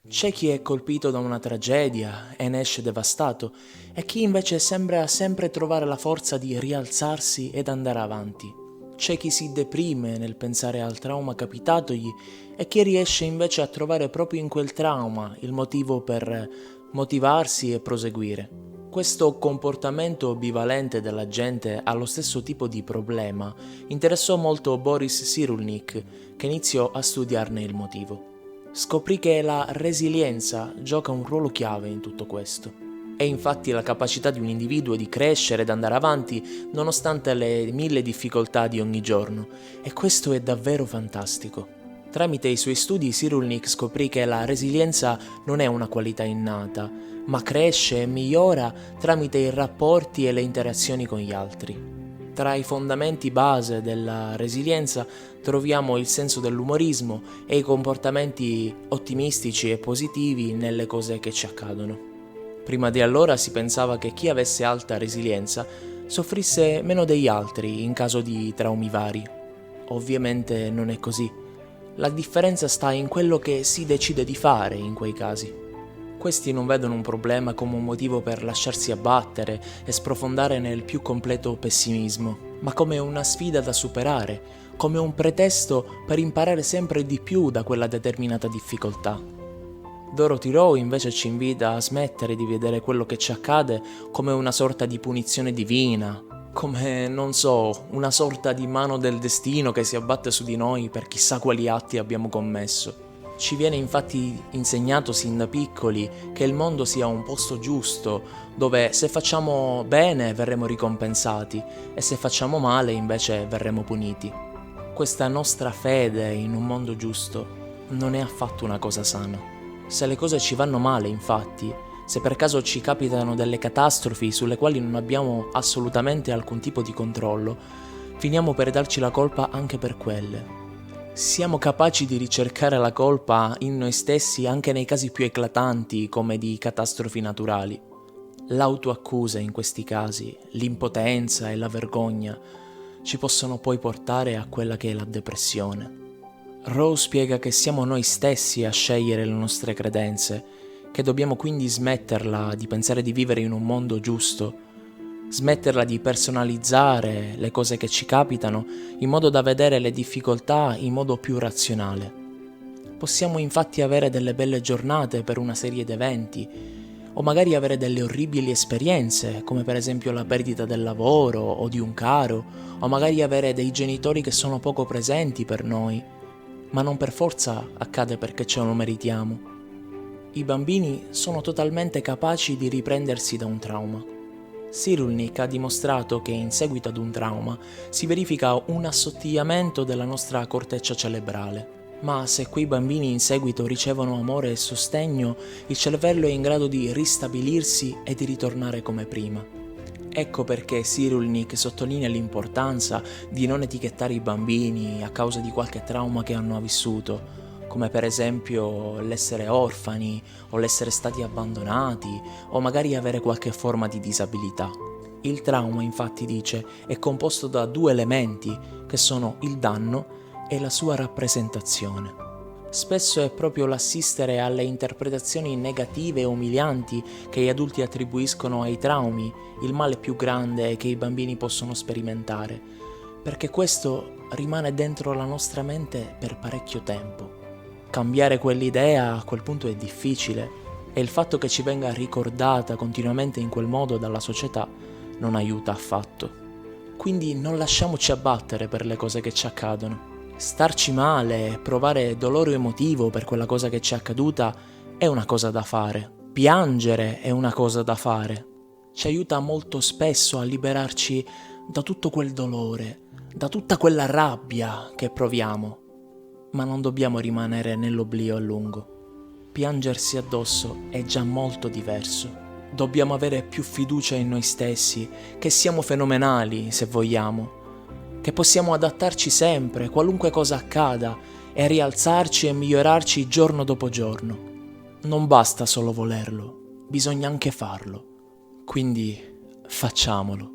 C'è chi è colpito da una tragedia e ne esce devastato, e chi invece sembra sempre trovare la forza di rialzarsi ed andare avanti. C'è chi si deprime nel pensare al trauma capitatogli e chi riesce invece a trovare proprio in quel trauma il motivo per motivarsi e proseguire. Questo comportamento bivalente della gente allo stesso tipo di problema interessò molto Boris Cyrulnik, che iniziò a studiarne il motivo. Scoprì che la resilienza gioca un ruolo chiave in tutto questo. È infatti la capacità di un individuo di crescere ed andare avanti nonostante le mille difficoltà di ogni giorno, e questo è davvero fantastico. Tramite i suoi studi Cyrulnik scoprì che la resilienza non è una qualità innata, ma cresce e migliora tramite i rapporti e le interazioni con gli altri. Tra i fondamenti base della resilienza troviamo il senso dell'umorismo e i comportamenti ottimistici e positivi nelle cose che ci accadono. Prima di allora si pensava che chi avesse alta resilienza soffrisse meno degli altri in caso di traumi vari. Ovviamente non è così. La differenza sta in quello che si decide di fare in quei casi. Questi non vedono un problema come un motivo per lasciarsi abbattere e sprofondare nel più completo pessimismo, ma come una sfida da superare, come un pretesto per imparare sempre di più da quella determinata difficoltà. Dorothy Rowe invece ci invita a smettere di vedere quello che ci accade come una sorta di punizione divina, come, non so, una sorta di mano del destino che si abbatte su di noi per chissà quali atti abbiamo commesso. Ci viene infatti insegnato sin da piccoli che il mondo sia un posto giusto, dove se facciamo bene verremo ricompensati e se facciamo male invece verremo puniti. Questa nostra fede in un mondo giusto non è affatto una cosa sana. Se le cose ci vanno male, infatti, se per caso ci capitano delle catastrofi sulle quali non abbiamo assolutamente alcun tipo di controllo, finiamo per darci la colpa anche per quelle. Siamo capaci di ricercare la colpa in noi stessi anche nei casi più eclatanti come di catastrofi naturali. L'autoaccusa in questi casi, l'impotenza e la vergogna ci possono poi portare a quella che è la depressione. Rowe spiega che siamo noi stessi a scegliere le nostre credenze, che dobbiamo quindi smetterla di pensare di vivere in un mondo giusto, smetterla di personalizzare le cose che ci capitano in modo da vedere le difficoltà in modo più razionale. Possiamo infatti avere delle belle giornate per una serie di eventi, o magari avere delle orribili esperienze, come per esempio la perdita del lavoro o di un caro, o magari avere dei genitori che sono poco presenti per noi, ma non per forza accade perché ce lo meritiamo. I bambini sono totalmente capaci di riprendersi da un trauma. Cyrulnik ha dimostrato che in seguito ad un trauma si verifica un assottigliamento della nostra corteccia cerebrale. Ma se quei bambini in seguito ricevono amore e sostegno, il cervello è in grado di ristabilirsi e di ritornare come prima. Ecco perché Cyrulnik sottolinea l'importanza di non etichettare i bambini a causa di qualche trauma che hanno vissuto, come per esempio l'essere orfani o l'essere stati abbandonati o magari avere qualche forma di disabilità. Il trauma, infatti, dice, è composto da due elementi che sono il danno e la sua rappresentazione. Spesso è proprio l'assistere alle interpretazioni negative e umilianti che gli adulti attribuiscono ai traumi il male più grande che i bambini possono sperimentare, perché questo rimane dentro la nostra mente per parecchio tempo. Cambiare quell'idea a quel punto è difficile e il fatto che ci venga ricordata continuamente in quel modo dalla società non aiuta affatto. Quindi non lasciamoci abbattere per le cose che ci accadono. Starci male, provare dolore emotivo per quella cosa che ci è accaduta è una cosa da fare. Piangere è una cosa da fare. Ci aiuta molto spesso a liberarci da tutto quel dolore, da tutta quella rabbia che proviamo. Ma non dobbiamo rimanere nell'oblio a lungo. Piangersi addosso è già molto diverso. Dobbiamo avere più fiducia in noi stessi, che siamo fenomenali se vogliamo, che possiamo adattarci sempre, qualunque cosa accada, e rialzarci e migliorarci giorno dopo giorno. Non basta solo volerlo, bisogna anche farlo. Quindi facciamolo.